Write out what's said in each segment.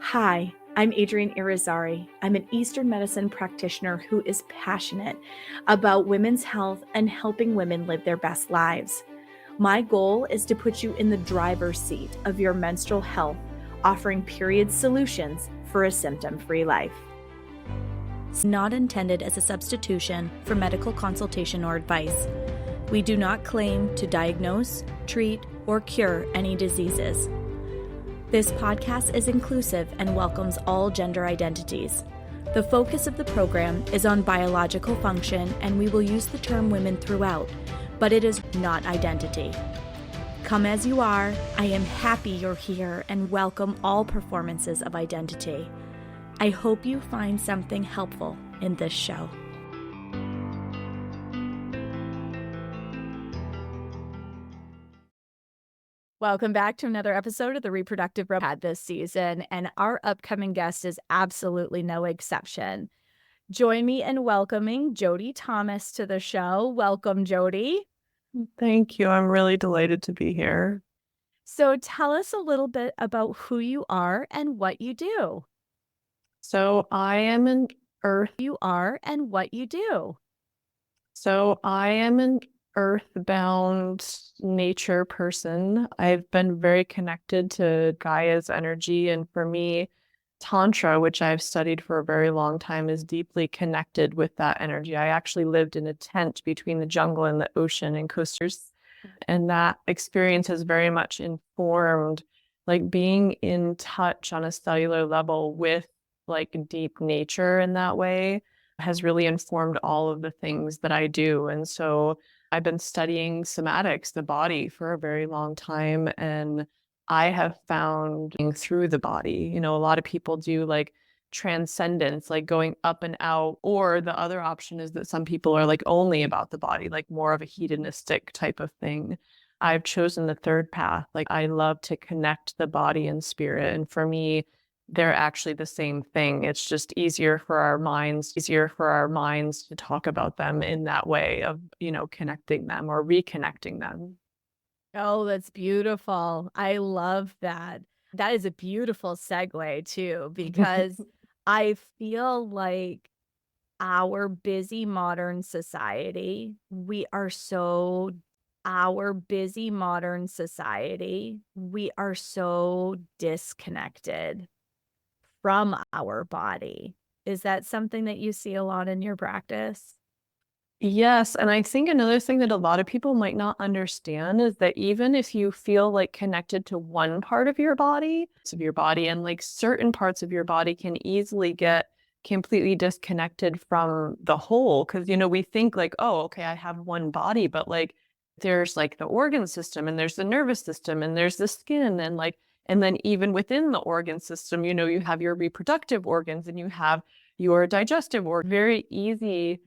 Hi, I'm Adrienne Irizarry. I'm an Eastern medicine practitioner who is passionate about women's health and helping women live their best lives. My goal is to put you in the driver's seat of your menstrual health, offering period solutions for a symptom-free life. It's not intended as a substitution for medical consultation or advice. We do not claim to diagnose, treat, or cure any diseases. This podcast is inclusive and welcomes all gender identities. The focus of the program is on biological function, and we will use the term women throughout, but it is not identity. Come as you are. I am happy you're here and welcome all performances of identity. I hope you find something helpful in this show. Welcome back to another episode of the Reproductive Robot this season, and our upcoming guest is absolutely no exception. Join me in welcoming Jodi Thomas to the show. Welcome, Jodi. Thank you. I'm really delighted to be here. So tell us a little bit about who you are and what you do. So I am an earthbound nature person. I've been very connected to Gaia's energy, and for me, Tantra, which I've studied for a very long time, is deeply connected with that energy. I actually lived in a tent between the jungle and the ocean in Costa Rica, and that experience has very much informed like being in touch on a cellular level with like deep nature in that way has really informed all of the things that I do. And so I've been studying somatics, the body, for a very long time. And I have found through the body, a lot of people do like transcendence, like going up and out, or the other option is that some people are like only about the body, like more of a hedonistic type of thing. I've chosen the third path. Like I love to connect the body and spirit. And for me, they're actually the same thing. It's just easier for our minds to talk about them in that way of, connecting them or reconnecting them. Oh, that's beautiful. I love that. That is a beautiful segue too, because I feel like our busy modern society, we are so disconnected from our body. Is that something that you see a lot in your practice? Yes. And I think another thing that a lot of people might not understand is that even if you feel like connected to one part of your body, and like certain parts of your body can easily get completely disconnected from the whole. Cause, we think like, oh, okay, I have one body, but like there's like the organ system and there's the nervous system and there's the skin and then even within the organ system, you have your reproductive organs and you have your digestive organ. Very easy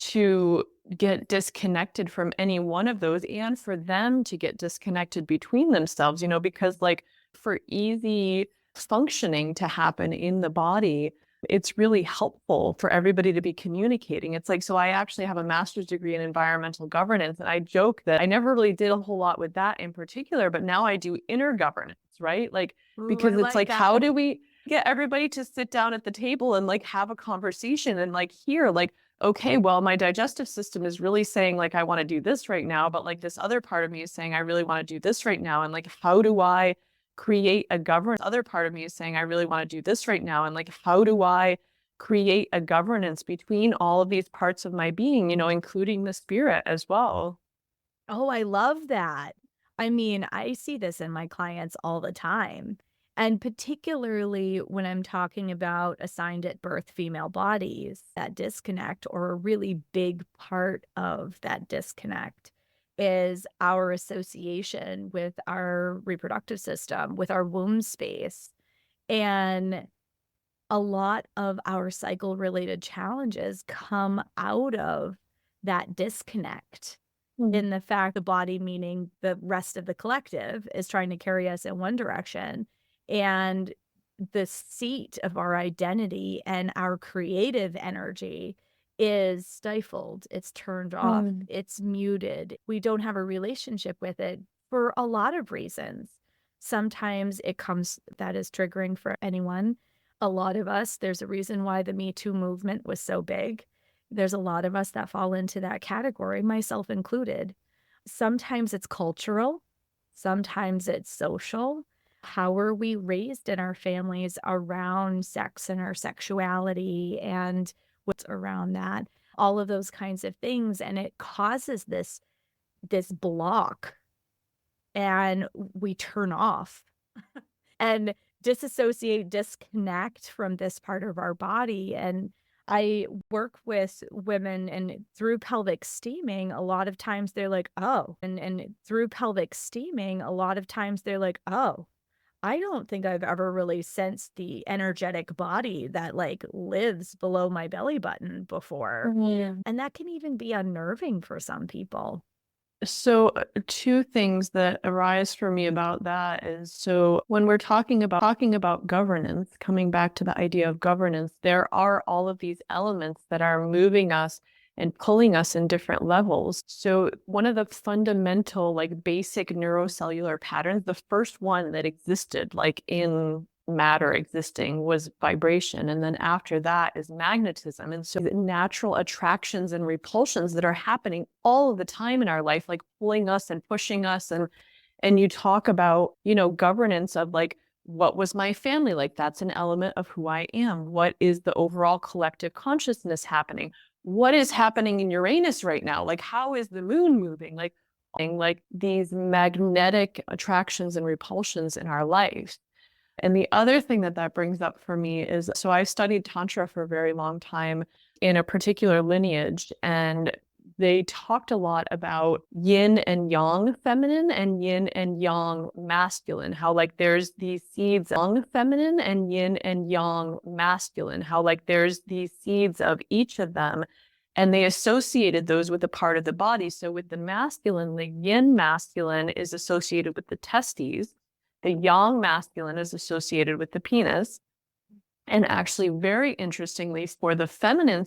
to get disconnected from any one of those and for them to get disconnected between themselves, because like for easy functioning to happen in the body, it's really helpful for everybody to be communicating. It's like, so I actually have a master's degree in environmental governance, and I joke that I never really did a whole lot with that in particular, but now I do inner governance, right? Like, because it's like, how do we get everybody to sit down at the table and like have a conversation and like hear like, okay, well, my digestive system is really saying like, I want to do this right now, but like this other part of me is saying, I really want to do this right now. And like, how do I create a governance? Other part of me is saying, I really want to do this right now. And like, how do I create a governance between all of these parts of my being, including the spirit as well? Oh, I love that. I mean, I see this in my clients all the time. And particularly when I'm talking about assigned at birth female bodies, that disconnect, or a really big part of that disconnect, is our association with our reproductive system, with our womb space. And a lot of our cycle related challenges come out of that disconnect. In the fact the body, meaning the rest of the collective, is trying to carry us in one direction, and the seat of our identity and our creative energy is stifled. It's turned off. It's muted. We don't have a relationship with it for a lot of reasons. Sometimes it comes that is triggering for anyone. A lot of us, there's a reason why the Me Too movement was so big. There's a lot of us that fall into that category, myself included. Sometimes it's cultural, sometimes it's social. How are we raised in our families around sex and our sexuality and what's around that? All of those kinds of things. And it causes this block and we turn off and disassociate, disconnect from this part of our body. And I work with women and through pelvic steaming, a lot of times they're like, oh, and through pelvic steaming, a lot of times they're like, oh, I don't think I've ever really sensed the energetic body that like lives below my belly button before. Mhm. And that can even be unnerving for some people. So, two things that arise for me about that is, so when we're talking about governance, coming back to the idea of governance, there are all of these elements that are moving us and pulling us in different levels. So one of the fundamental, like basic neurocellular patterns, the first one that existed, like in matter existing, was vibration. And then after that is magnetism. And so the natural attractions and repulsions that are happening all of the time in our life, like pulling us and pushing us. And you talk about, governance of like, what was my family like? That's an element of who I am. What is the overall collective consciousness happening? What is happening in Uranus right now? Like, how is the moon moving? Like these magnetic attractions and repulsions in our life. And the other thing that brings up for me is, so I studied Tantra for a very long time in a particular lineage, and they talked a lot about yin and yang feminine and yin and yang masculine, how like there's these seeds of yang feminine and yin and yang masculine, how like there's these seeds of each of them. And they associated those with a part of the body. So with the masculine, the yin masculine is associated with the testes. The yang masculine is associated with the penis. And actually, very interestingly, for the feminine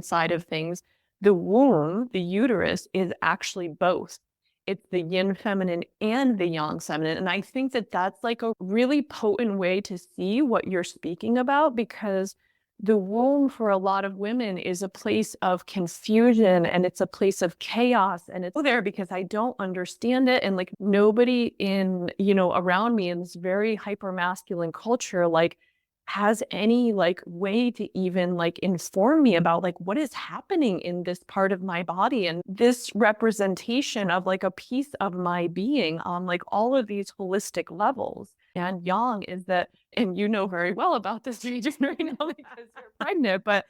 side of things, the womb, the uterus, is actually both. It's the yin feminine and the yang feminine. And I think that that's like a really potent way to see what you're speaking about, because the womb for a lot of women is a place of confusion and it's a place of chaos, and it's there because I don't understand it. And like nobody in, around me in this very hyper masculine culture, like has any like way to even like inform me about like what is happening in this part of my body and this representation of like a piece of my being on like all of these holistic levels. And yang is that, and you know very well about this region right now because you're pregnant, but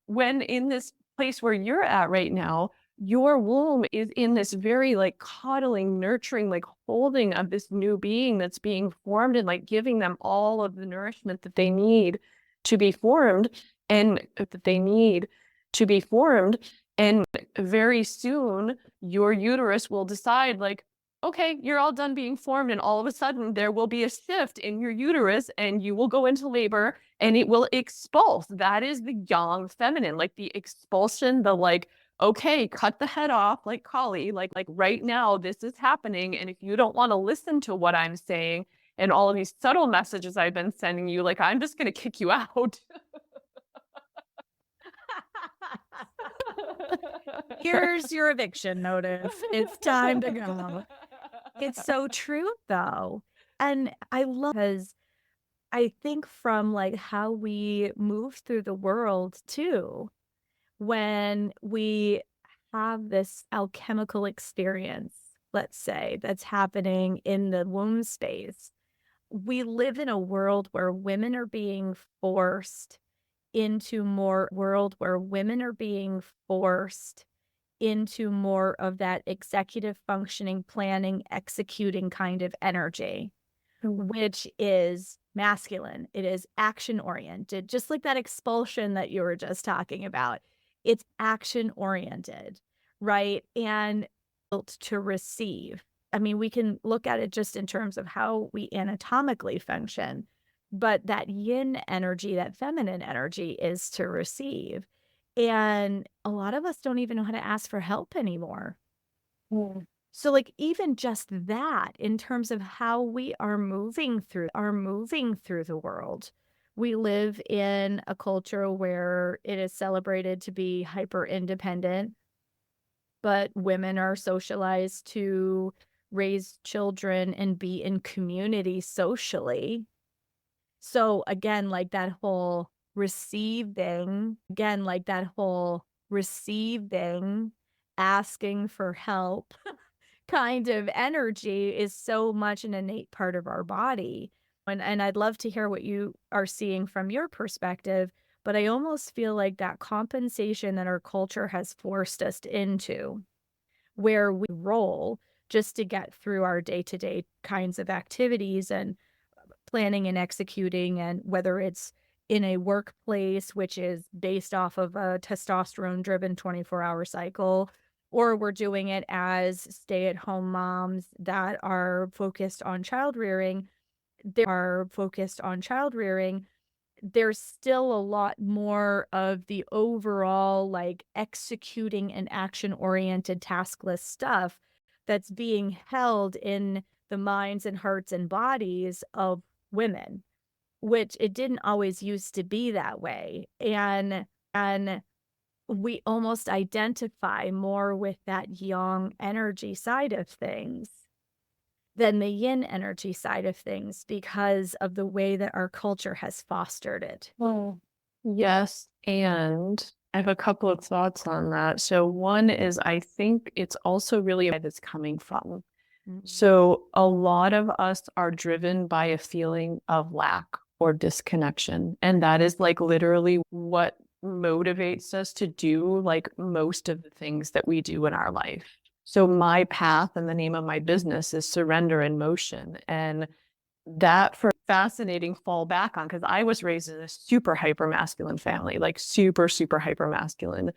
when in this place where you're at right now, your womb is in this very like coddling, nurturing, like holding of this new being that's being formed and like giving them all of the nourishment that they need to be formed and that they need to be formed. And very soon your uterus will decide like, okay, you're all done being formed. And all of a sudden there will be a shift in your uterus and you will go into labor and it will expulse. That is the yang feminine, like the expulsion, the like, okay, cut the head off, like Kali, like right now, this is happening. And if you don't want to listen to what I'm saying and all of these subtle messages I've been sending you, like, I'm just going to kick you out. Here's your eviction notice. It's time to go. It's so true though. And I love because I think from like how we move through the world too, when we have this alchemical experience, let's say, that's happening in the womb space, we live in a world where women are being forced into more of that executive functioning, planning, executing kind of energy, which is masculine. It is action oriented, just like that expulsion that you were just talking about. It's action oriented, right? And built to receive. I mean, we can look at it just in terms of how we anatomically function, but that yin energy, that feminine energy is to receive. And a lot of us don't even know how to ask for help anymore. Mm. So like even just that in terms of how we are moving through the world. We live in a culture where it is celebrated to be hyper independent, but women are socialized to raise children and be in community socially. So again, like that whole receiving, asking for help kind of energy is so much an innate part of our body. And I'd love to hear what you are seeing from your perspective, but I almost feel like that compensation that our culture has forced us into, where we roll just to get through our day-to-day kinds of activities and planning and executing, and whether it's in a workplace, which is based off of a testosterone driven 24-hour cycle, or we're doing it as stay-at-home moms that are focused on child rearing, there's still a lot more of the overall like executing and action oriented taskless stuff that's being held in the minds and hearts and bodies of women, which it didn't always used to be that way. And we almost identify more with that yang energy side of things than the yin energy side of things because of the way that our culture has fostered it. Well, yes, and I have a couple of thoughts on that. So one is I think it's also really where it's coming from. So a lot of us are driven by a feeling of lack or disconnection. And that is like literally what motivates us to do like most of the things that we do in our life. So my path and the name of my business is Surrender in Motion. And that for fascinating fall back on, because I was raised in a super hyper masculine family, like super, super hyper masculine,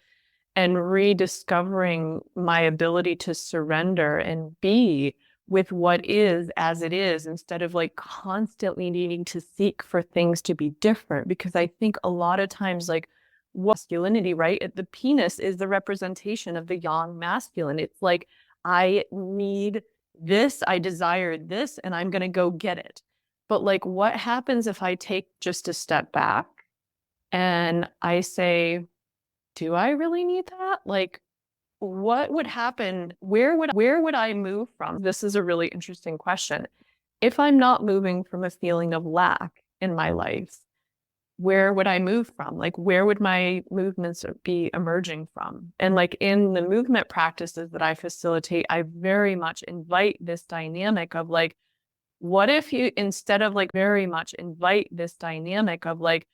and rediscovering my ability to surrender and be with what is as it is instead of like constantly needing to seek for things to be different. Because I think a lot of times, like masculinity, right? The penis is the representation of the yang masculine. It's like, I need this, I desire this, and I'm going to go get it. But like, what happens if I take just a step back and I say, do I really need that? Like, what would happen? Where would I move from? This is a really interesting question. If I'm not moving from a feeling of lack in my life, where would I move from? Like, where would my movements be emerging from? And like in the movement practices that I facilitate, I very much invite this dynamic of like, what if you, instead of like very much invite this dynamic of like,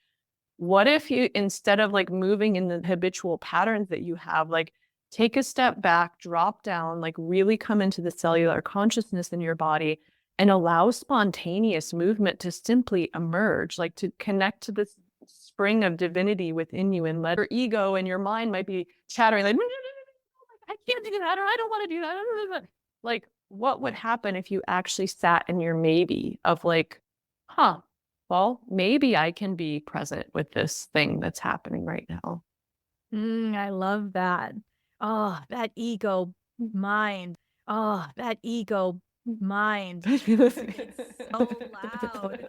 what if you, instead of like moving in the habitual patterns that you have, like take a step back, drop down, like really come into the cellular consciousness in your body and allow spontaneous movement to simply emerge, like to connect to this spring of divinity within you, and let your ego and your mind might be chattering like, I can't do that, or I don't want to do that. Like, what would happen if you actually sat in your maybe of like, huh, well, maybe I can be present with this thing that's happening right now. I love that. Oh, that ego mind. Oh, that ego mind. It's so loud.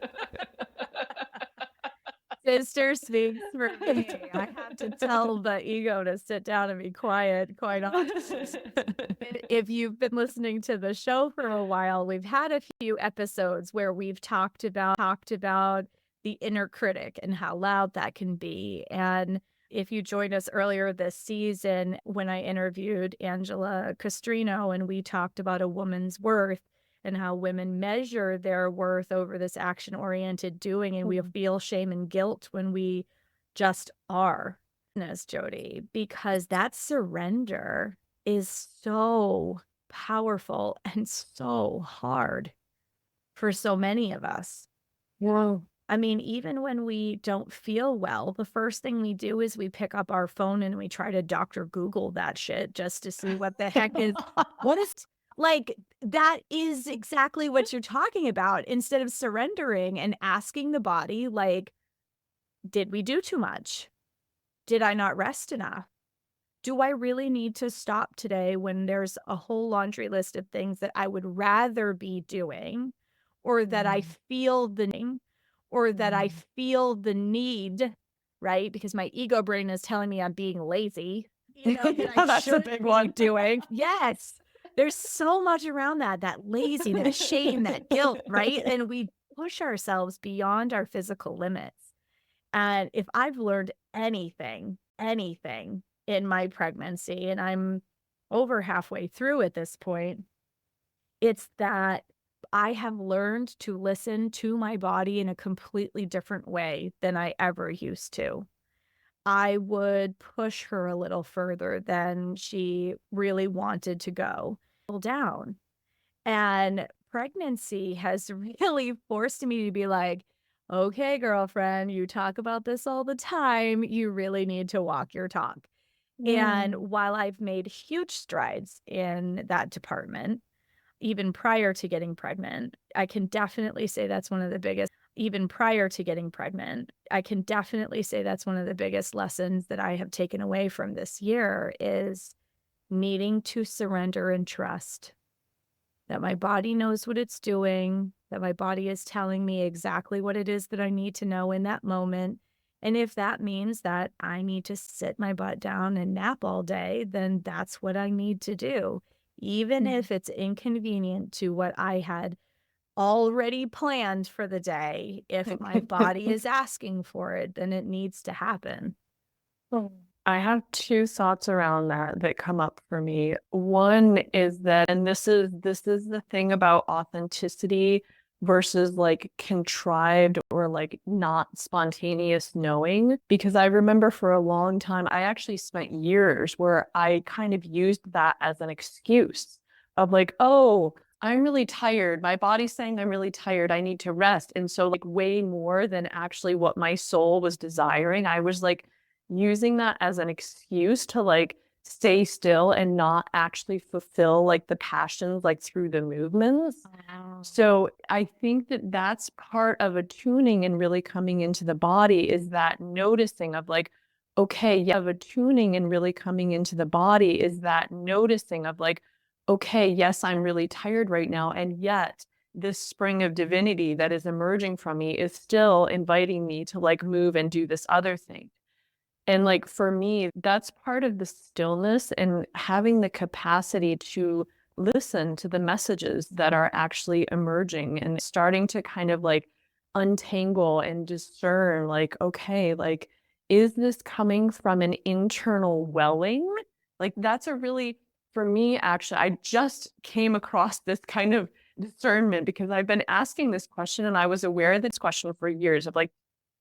Sister speaks for me. I have to tell the ego to sit down and be quiet, quite honestly. If you've been listening to the show for a while, we've had a few episodes where we've talked about the inner critic and how loud that can be. And if you joined us earlier this season when I interviewed Angela Castrino and we talked about a woman's worth and how women measure their worth over this action-oriented doing, and we feel shame and guilt when we just are. Jodi, because that surrender is so powerful and so hard for so many of us. Wow. I mean, even when we don't feel well, the first thing we do is we pick up our phone and we try to Dr. Google that shit just to see what the heck is, what is, like, that is exactly what you're talking about. Instead of surrendering and asking the body, like, did we do too much? Did I not rest enough? do I really need to stop today when there's a whole laundry list of things that I would rather be doing, or that I feel the need, right? Because my ego brain is telling me I'm being lazy, that I That's a shouldn't big be one. doing. Yes. There's so much around that lazy, that shame, that guilt, right? And we push ourselves beyond our physical limits. And if I've learned anything in my pregnancy, and I'm over halfway through at this point, it's that I have learned to listen to my body in a completely different way than I ever used to. I would push her a little further than she really wanted to go down. And pregnancy has really forced me to be like, okay, girlfriend, you talk about this all the time. You really need to walk your talk. And Mm. while I've made huge strides in that department, even prior to getting pregnant, I can definitely say that's one of the biggest, even prior to getting pregnant, I can definitely say that's one of the biggest lessons that I have taken away from this year is needing to surrender and trust that my body knows what it's doing, that my body is telling me exactly what it is that I need to know in that moment. And if that means that I need to sit my butt down and nap all day, then that's what I need to do. Even if it's inconvenient to what I had already planned for the day, if my body is asking for it, then it needs to happen. I have two thoughts around that come up for me. One is that, and this is the thing about authenticity versus like contrived or like not spontaneous knowing. Because I remember for a long time, I actually spent years where I kind of used that as an excuse of like, oh, I'm really tired. My body's saying I'm really tired. I need to rest. And so like way more than actually what my soul was desiring, I was like using that as an excuse to like stay still and not actually fulfill like the passions like through the movements. Wow. So I think that that's part of attuning and really coming into the body is that noticing of like, okay, yeah, of attuning and really coming into the body is that noticing of like, okay, yes, I'm really tired right now. And yet this spring of divinity that is emerging from me is still inviting me to like move and do this other thing. And like for me, that's part of the stillness and having the capacity to listen to the messages that are actually emerging and starting to kind of like untangle and discern like, okay, like, is this coming from an internal welling? Like that's a really, for me, actually, I just came across this kind of discernment because I've been asking this question and I was aware of this question for years of like,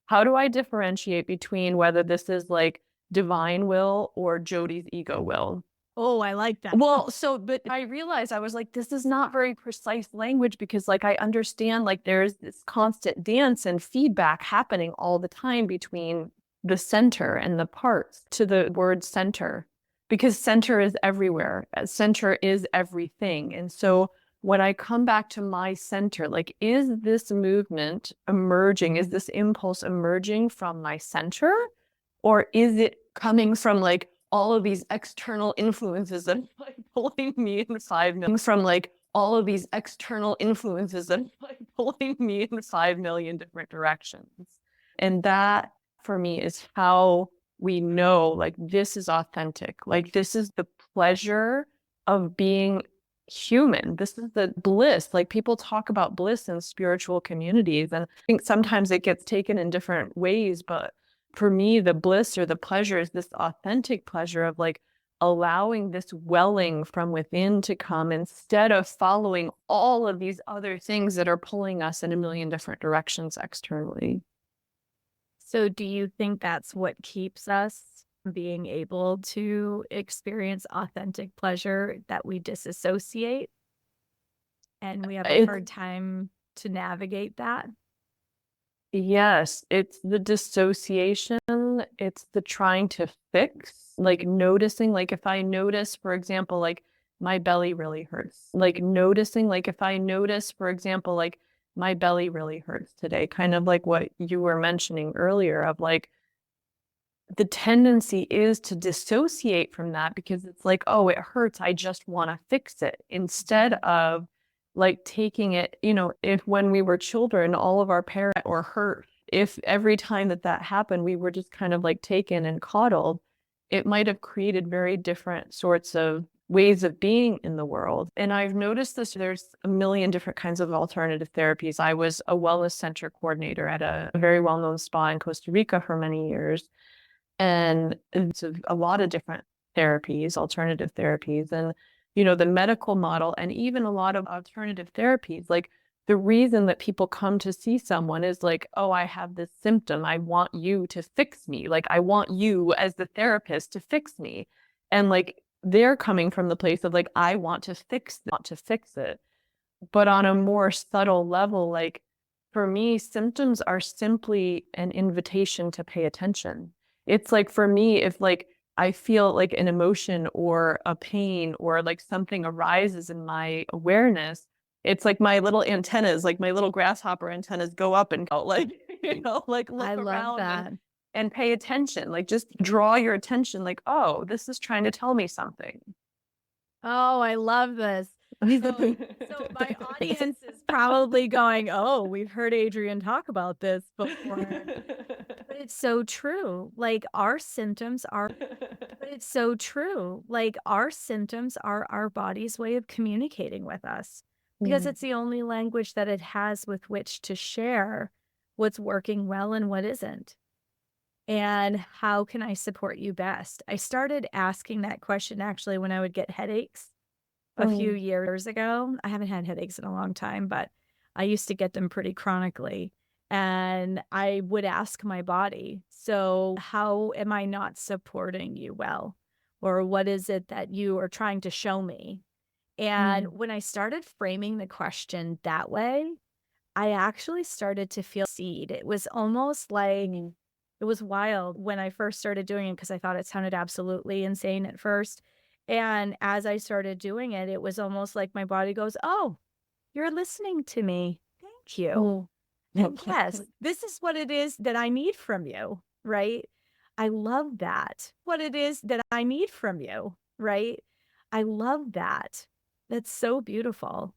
how do I differentiate between whether this is like divine will or Jodi's ego will? Oh, I like that. Well, so, but I realized I was like, this is not very precise language because, like, I understand like there's this constant dance and feedback happening all the time between the center and the parts to the word center because center is everywhere. Center is everything. And so, when I come back to my center, like, is this movement emerging? Is this impulse emerging from my center? Or is it coming from like all of these external influences that are like pulling me in 5 million from like all of these external influences that are like pulling me in 5 million different directions? And that for me is how we know like this is authentic. Like this is the pleasure of being human. This is the bliss. Like people talk about bliss in spiritual communities. And I think sometimes it gets taken in different ways, but for me, the bliss or the pleasure is this authentic pleasure of like allowing this welling from within to come instead of following all of these other things that are pulling us in a million different directions externally. So do you think that's what keeps us being able to experience authentic pleasure, that we disassociate and we have a It's hard time to navigate that? Yes, it's the dissociation, it's the trying to fix, like noticing, like if I notice, for example, like my belly really hurts, like noticing, like if I notice, for example, like my belly really hurts today, kind of like what you were mentioning earlier of like, the tendency is to dissociate from that because it's like, oh, it hurts, I just want to fix it, instead of like taking it, if when we were children, all of our parents were hurt, if every time that happened, we were just kind of like taken and coddled, it might have created very different sorts of ways of being in the world. And I've noticed this, there's a million different kinds of alternative therapies. I was a wellness center coordinator at a very well-known spa in Costa Rica for many years. And it's a lot of different therapies, alternative therapies, and, the medical model, and even a lot of alternative therapies. Like the reason that people come to see someone is like, oh, I have this symptom. I want you to fix me. Like, I want you as the therapist to fix me. And like, they're coming from the place of like, I want to fix it. But on a more subtle level, like for me, symptoms are simply an invitation to pay attention. It's like for me, if like I feel like an emotion or a pain or like something arises in my awareness, it's like my little antennas, like my little grasshopper antennas go up and go like, like look I love around that. and pay attention. Like just draw your attention like, oh, this is trying to tell me something. Oh, I love this. So my audience is probably going, "Oh, we've heard Adrienne talk about this before." But it's so true. Like our symptoms are but it's so true. Like our symptoms are our body's way of communicating with us because it's the only language that it has with which to share what's working well and what isn't. And how can I support you best? I started asking that question actually when I would get headaches a few years ago. I haven't had headaches in a long time, but I used to get them pretty chronically. And I would ask my body, so how am I not supporting you well? Or what is it that you are trying to show me? And when I started framing the question that way, I actually started to feel seed. It was almost like it was wild when I first started doing it because I thought it sounded absolutely insane at first. And as I started doing it, it was almost like my body goes, "Oh, you're listening to me. Thank you. And yes, this is what it is that I need from you." Right? I love that. What it is that I need from you. Right? I love that. That's so beautiful.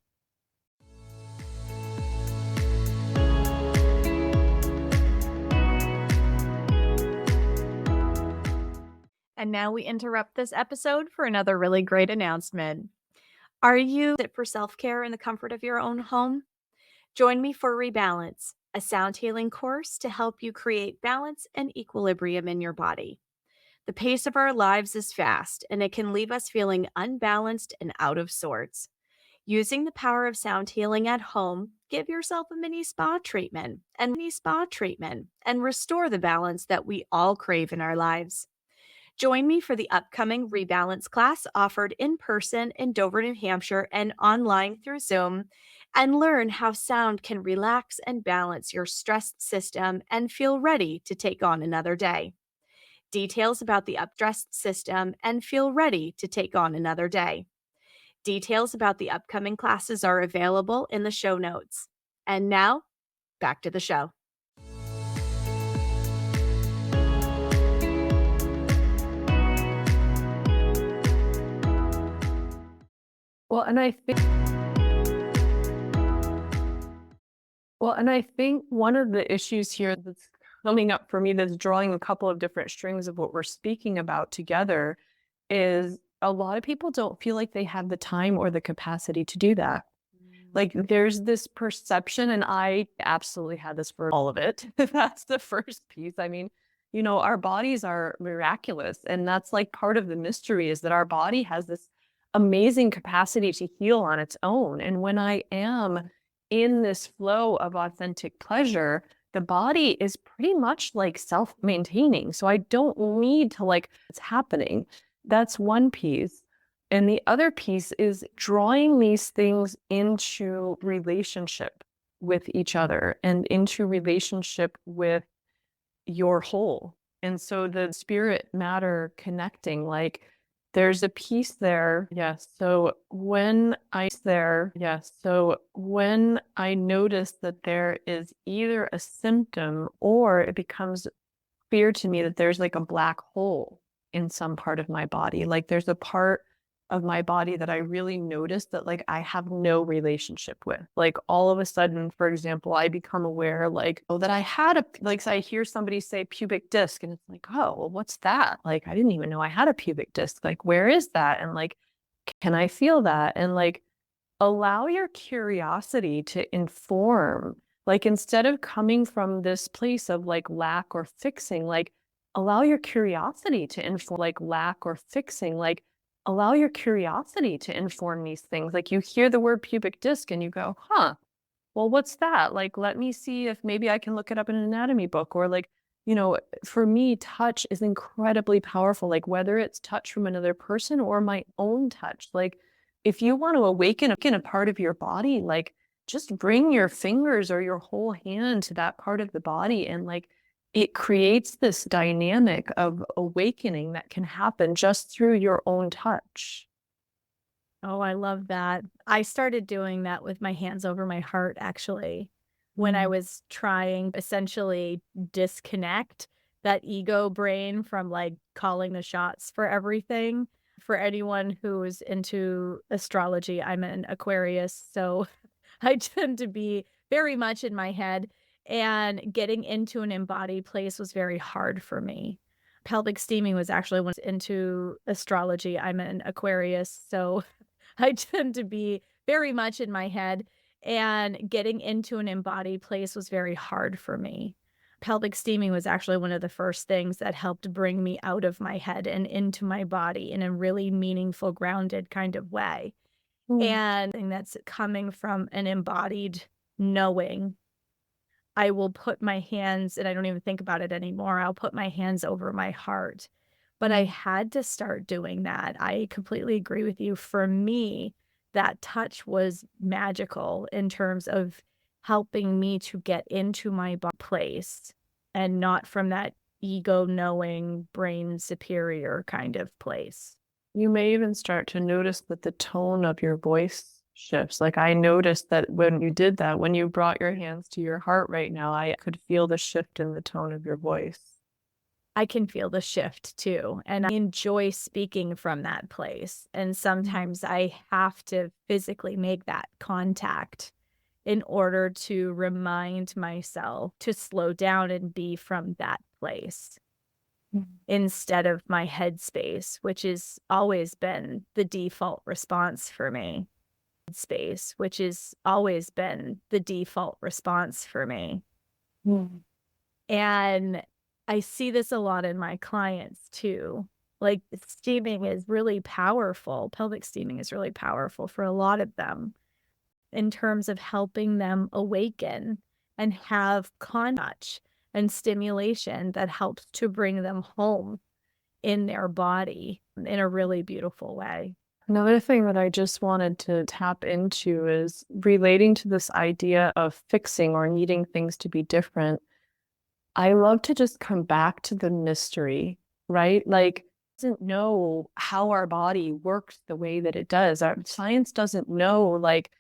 And now we interrupt this episode for another really great announcement. Are you fit for self-care in the comfort of your own home? Join me for Rebalance, a sound healing course to help you create balance and equilibrium in your body. The pace of our lives is fast, and it can leave us feeling unbalanced and out of sorts. Using the power of sound healing at home, give yourself a mini spa treatment and restore the balance that we all crave in our lives. Join me for the upcoming Rebalance class offered in person in Dover, New Hampshire, and online through Zoom, and learn how sound can relax and balance your stressed system and feel ready to take on another day. Details about the upstressed system and feel ready to take on another day. Details about the upcoming classes are available in the show notes. And now, back to the show. Well, and I think one of the issues here that's coming up for me that's drawing a couple of different strings of what we're speaking about together is a lot of people don't feel like they have the time or the capacity to do that. Like there's this perception, and I absolutely had this for all of it. That's the first piece. I mean, our bodies are miraculous, and that's like part of the mystery is that our body has this amazing capacity to heal on its own. And when I am in this flow of authentic pleasure, the body is pretty much like self-maintaining. So I don't need to like it's happening. That's one piece. And the other piece is drawing these things into relationship with each other and into relationship with your whole. And so the spirit matter connecting, like there's a piece there. Yes. So when I notice that there is either a symptom or it becomes clear to me that there's like a black hole in some part of my body. Like there's a part of my body that I really notice that like I have no relationship with. Like all of a sudden, for example, I become aware like, oh, that I had a, like, so I hear somebody say pubic disc and it's like, oh, well, what's that? Like, I didn't even know I had a pubic disc. Like, where is that? And like, can I feel that? And like, allow your curiosity to inform. Like, instead of coming from this place of like lack or fixing, like, allow your curiosity to inform, like, lack or fixing, like, allow your curiosity to inform these things. Like, you hear the word pubic disc and you go, huh, well, what's that? Like, let me see if maybe I can look it up in an anatomy book. Or like, for me, touch is incredibly powerful. Like whether it's touch from another person or my own touch, like if you want to awaken a part of your body, like just bring your fingers or your whole hand to that part of the body. And like, it creates this dynamic of awakening that can happen just through your own touch. Oh, I love that. I started doing that with my hands over my heart, actually, when I was trying essentially disconnect that ego brain from like calling the shots for everything. For anyone who's into astrology, I'm an Aquarius, so I tend to be very much in my head, and getting into an embodied place was very hard for me. Pelvic steaming was actually when I was into astrology. I'm an Aquarius, so I tend to be very much in my head, and getting into an embodied place was very hard for me. Pelvic steaming was actually one of the first things that helped bring me out of my head and into my body in a really meaningful, grounded kind of way. Mm. And that's coming from an embodied knowing. I will put my hands, and I don't even think about it anymore. I'll put my hands over my heart. But I had to start doing that. I completely agree with you. For me, that touch was magical in terms of helping me to get into my place, and not from that ego knowing, brain superior kind of place. You may even start to notice that the tone of your voice shifts. Like I noticed that when you did that, when you brought your hands to your heart right now, I could feel the shift in the tone of your voice. I can feel the shift too, and I enjoy speaking from that place. And sometimes I have to physically make that contact in order to remind myself to slow down and be from that place instead of my headspace, which has always been the default response for me. Space, which has always been the default response for me. Mm. And I see this a lot in my clients too. Like steaming is really powerful. Pelvic steaming is really powerful for a lot of them in terms of helping them awaken and have touch and stimulation that helps to bring them home in their body in a really beautiful way. Another thing that I just wanted to tap into is relating to this idea of fixing or needing things to be different. I love to just come back to the mystery, right? Like, doesn't know how our body works the way that it does. Our science doesn't know, like,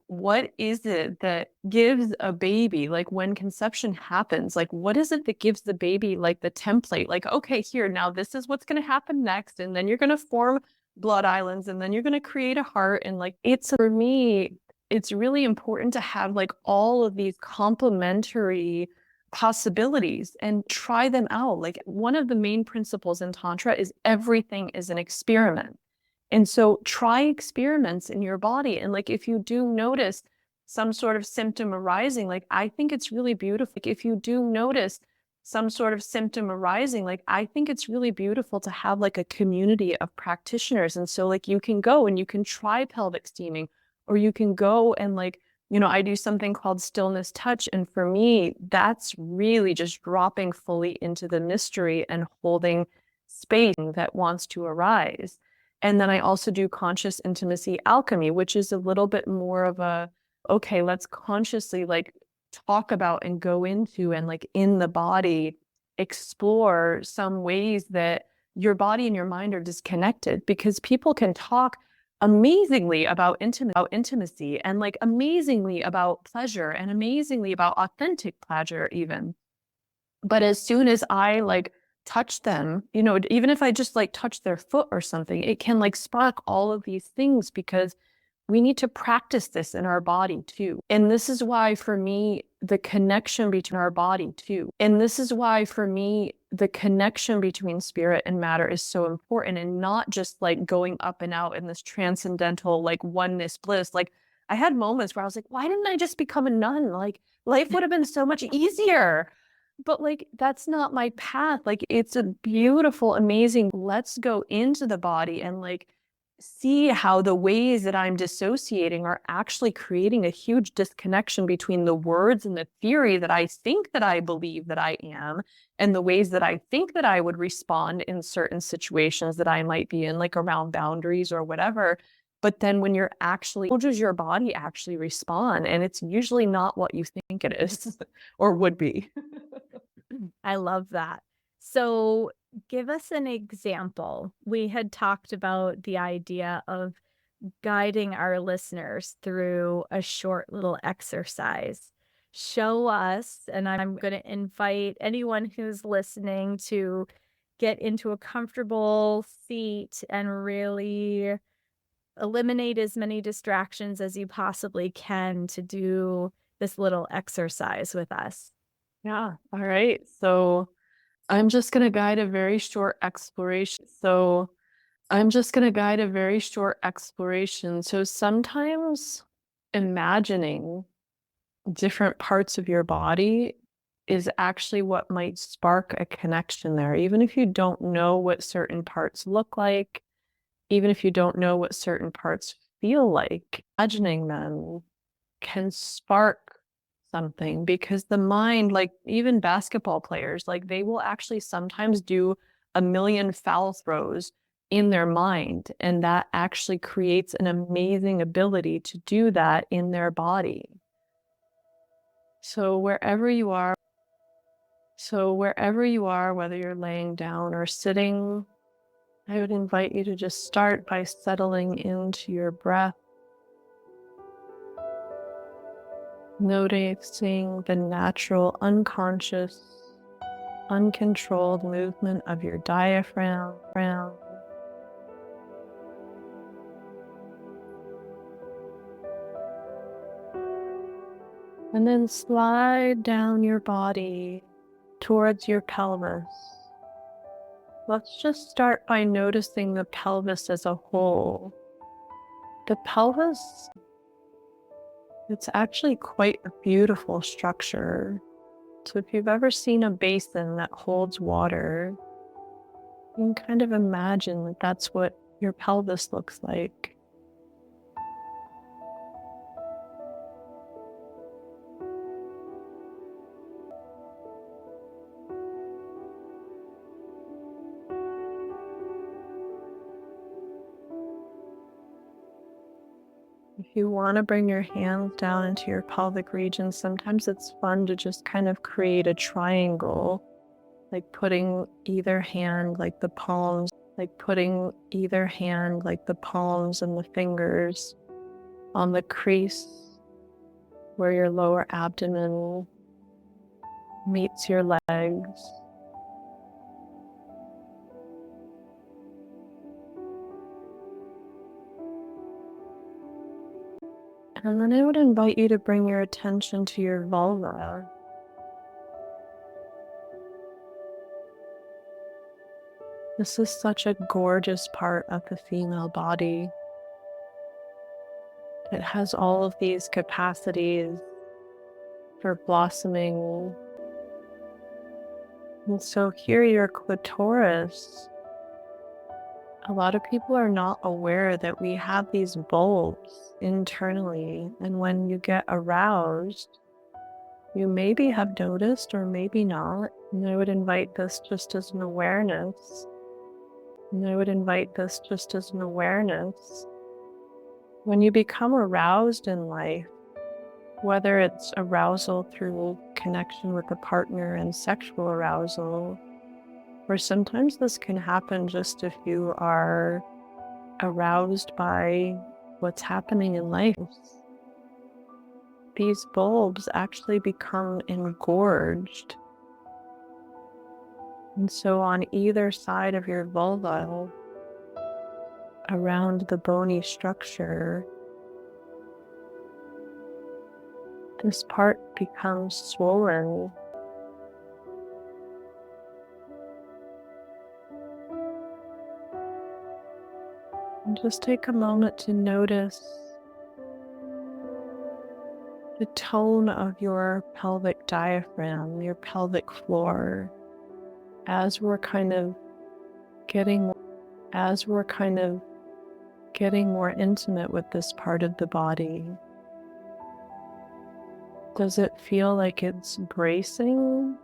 what is it that gives a baby, like when conception happens, like what is it that gives the baby like the template? Like, okay, here, now this is what's going to happen next. And then you're going to form blood islands and then you're going to create a heart. And like, it's for me, it's really important to have like all of these complementary possibilities and try them out. Like one of the main principles in Tantra is everything is an experiment. And so try experiments in your body. And like if you do notice some sort of symptom arising, like I think it's really beautiful. Like if you do notice some sort of symptom arising, like I think it's really beautiful to have like a community of practitioners. And so like you can go and you can try pelvic steaming, or you can go and like, I do something called stillness touch. And for me, that's really just dropping fully into the mystery and holding space that wants to arise. And then I also do conscious intimacy alchemy, which is a little bit more of a, okay, let's consciously like talk about and go into and like in the body, explore some ways that your body and your mind are disconnected, because people can talk amazingly about intimacy and like amazingly about pleasure and amazingly about authentic pleasure even. But as soon as I like touch them, even if I just like touch their foot or something, it can like spark all of these things because we need to practice this in our body too. And this is why for me, the connection between our body too. And this is why for me, the connection between spirit and matter is so important, and not just like going up and out in this transcendental, like oneness bliss. Like I had moments where I was like, why didn't I just become a nun? Like life would have been so much easier. But like, that's not my path. Like, it's a beautiful, amazing, let's go into the body and like see how the ways that I'm dissociating are actually creating a huge disconnection between the words and the theory that I think that I believe that I am, and the ways that I think that I would respond in certain situations that I might be in, like around boundaries or whatever. But then when you're actually, how does your body actually respond? And it's usually not what you think it is or would be. I love that. So, give us an example. We had talked about the idea of guiding our listeners through a short little exercise. Show us, and I'm going to invite anyone who's listening to get into a comfortable seat and really eliminate as many distractions as you possibly can to do this little exercise with us. Yeah. All right. So I'm just going to guide a very short exploration. So sometimes imagining different parts of your body is actually what might spark a connection there. Even if you don't know what certain parts look like, even if you don't know what certain parts feel like, imagining them can spark something, because the mind, like even basketball players, like they will actually sometimes do a million foul throws in their mind, and that actually creates an amazing ability to do that in their body. So wherever you are, whether you're laying down or sitting, I would invite you to just start by settling into your breath, noticing the natural, unconscious, uncontrolled movement of your diaphragm. And then slide down your body towards your pelvis. Let's just start by noticing the pelvis as a whole. The pelvis, it's actually quite a beautiful structure. So if you've ever seen a basin that holds water, you can kind of imagine that that's what your pelvis looks like. If you want to bring your hands down into your pelvic region, sometimes it's fun to just kind of create a triangle, like putting either hand like the palms, and the fingers on the crease where your lower abdomen meets your legs. And then I would invite you to bring your attention to your vulva. This is such a gorgeous part of the female body. It has all of these capacities for blossoming. And so here, your clitoris, a lot of people are not aware that we have these bulbs internally. And when you get aroused, you maybe have noticed or maybe not. And I would invite this just as an awareness. When you become aroused in life, whether it's arousal through connection with a partner and sexual arousal, or sometimes this can happen just if you are aroused by what's happening in life. These bulbs actually become engorged And so on either side of your vulva, around the bony structure, this part becomes swollen. And just take a moment to notice the tone of your pelvic diaphragm, your pelvic floor, as we're kind of getting more intimate with this part of the body. Does it feel like it's bracing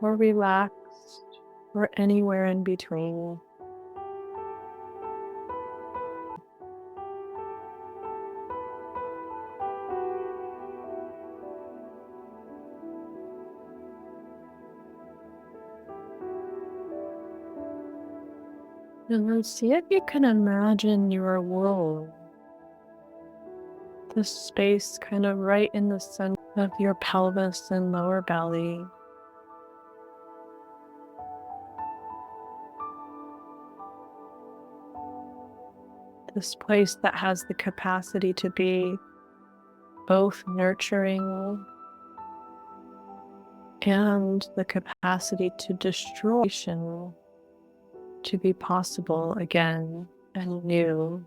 or relaxed or anywhere in between? And then see if you can imagine your womb, the space kind of right in the center of your pelvis and lower belly. This place that has the capacity to be both nurturing and the capacity to destroy, to be possible again and new.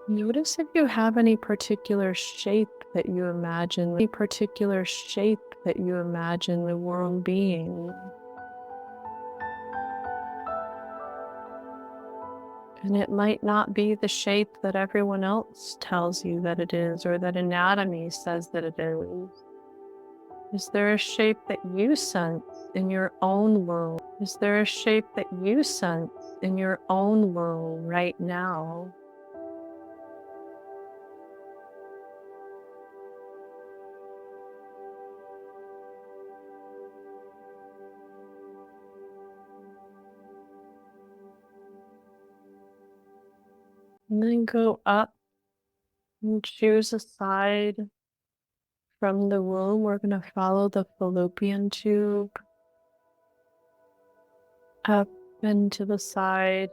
Notice if you have any particular shape that you imagine, the world being. And it might not be the shape that everyone else tells you that it is, or that anatomy says that it is. Is there a shape that you sense in your own world? Is there a shape that you sense in your own world right now? And then go up and choose a side from the womb. We're going to follow the fallopian tube up and to the side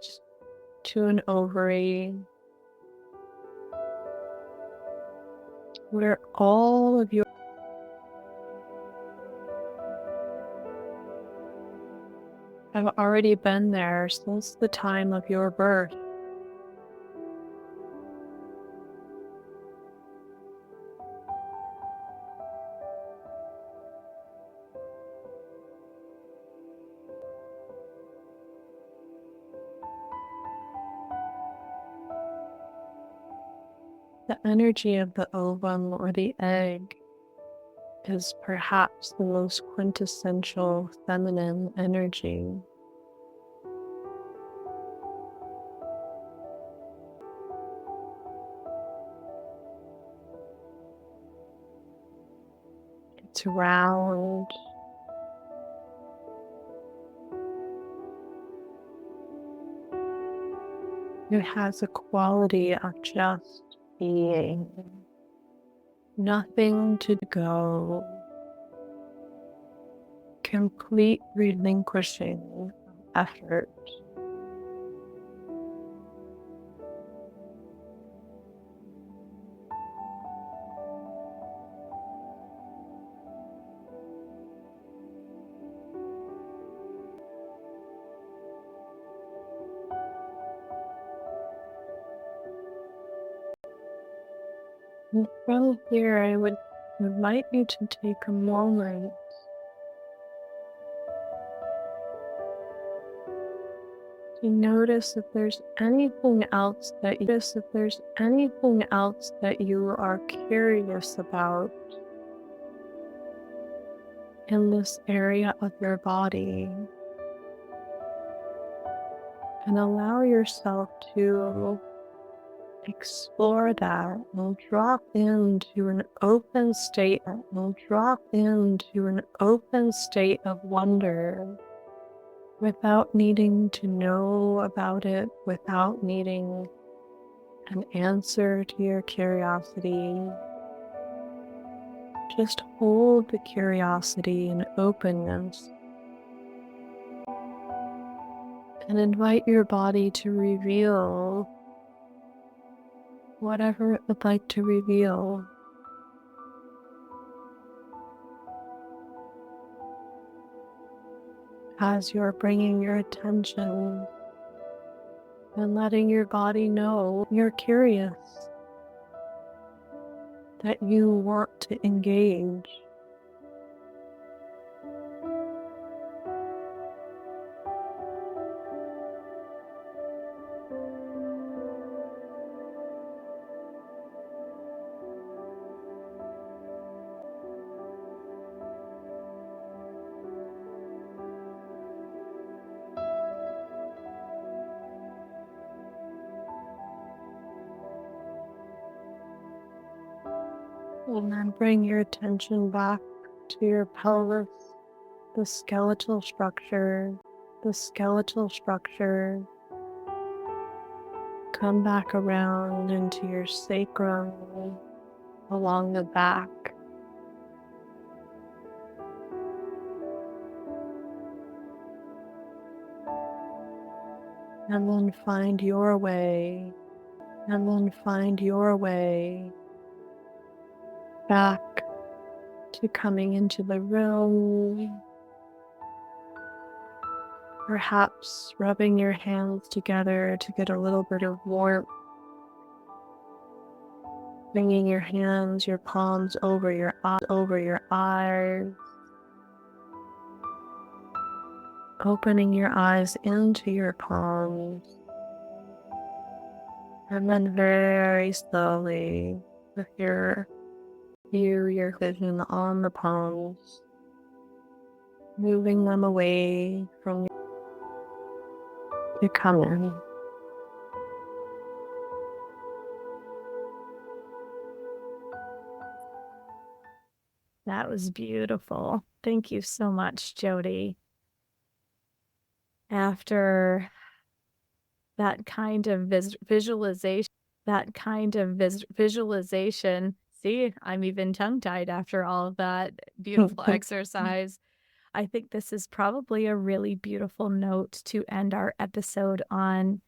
to an ovary, where all of your have already been there since the time of your birth. The energy of the ovum or the egg is perhaps the most quintessential feminine energy. It's round. It has a quality of just being. Nothing to go. Complete relinquishing of effort. And from here, I would invite you to take a moment to notice if there's anything else that you are curious about in this area of your body, and allow yourself to explore that and drop into an open state of wonder without needing to know about it, without needing an answer to your curiosity. Just hold the curiosity and openness and invite your body to reveal whatever it would like to reveal. As you're bringing your attention and letting your body know you're curious, that you want to engage. And then bring your attention back to your pelvis, the skeletal structure, the skeletal structure. Come back around into your sacrum, along the back. And then find your way, back to coming into the room, perhaps rubbing your hands together to get a little bit of warmth, bringing your hands, your palms over your eyes, opening your eyes into your palms, and then very slowly with your vision on the palms, moving them away from you to come in. That was beautiful. Thank you so much, Jodi. After that kind of visualization, see, I'm even tongue-tied after all of that beautiful exercise. I think this is probably a really beautiful note to end our episode on.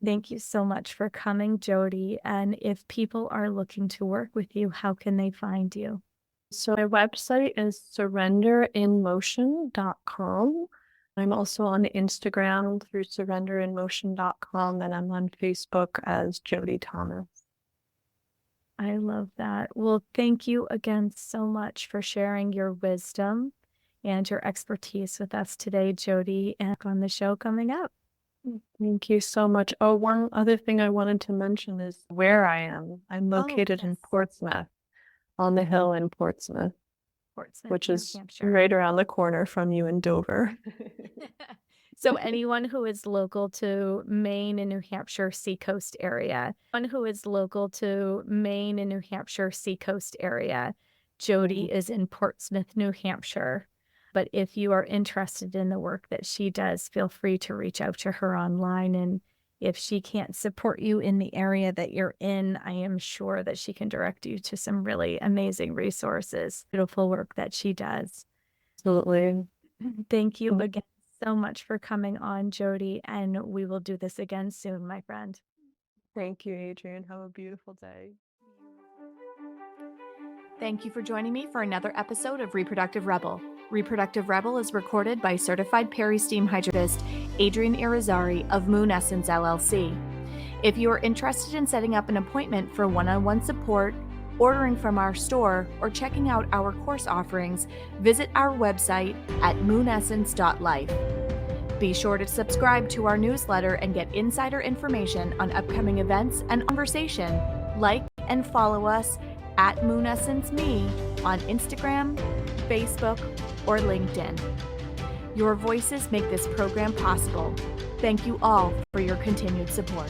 Thank you so much for coming, Jodi. And if people are looking to work with you, how can they find you? So my website is surrenderinmotion.com. I'm also on Instagram through surrenderinmotion.com, and I'm on Facebook as Jodi Thomas. I love that. Well, thank you again so much for sharing your wisdom and your expertise with us today, Jodi, and on the show coming up. Thank you so much. Oh, one other thing I wanted to mention is where I am. I'm located in Portsmouth, on the hill in Portsmouth, which is right around the corner from you in Dover. So anyone who is local to Maine and New Hampshire seacoast area, Jodi is in Portsmouth, New Hampshire. But if you are interested in the work that she does, feel free to reach out to her online. And if she can't support you in the area that you're in, I am sure that she can direct you to some really amazing resources. Beautiful work that she does. Absolutely. Thank you again so much for coming on, Jodi, and we will do this again soon, my friend. Thank you, Adrienne. Have a beautiful day. Thank you for joining me for another episode of Reproductive Rebel. Reproductive Rebel is recorded by certified peri-steam hydrotherapist Adrienne Irizarry of Moon Essence LLC. If you are interested in setting up an appointment for one-on-one support, ordering from our store, or checking out our course offerings, visit our website at moonessence.life. Be sure to subscribe to our newsletter and get insider information on upcoming events and conversation. Like and follow us at Moon Essence Me on Instagram, Facebook, or LinkedIn. Your voices make this program possible. Thank you all for your continued support.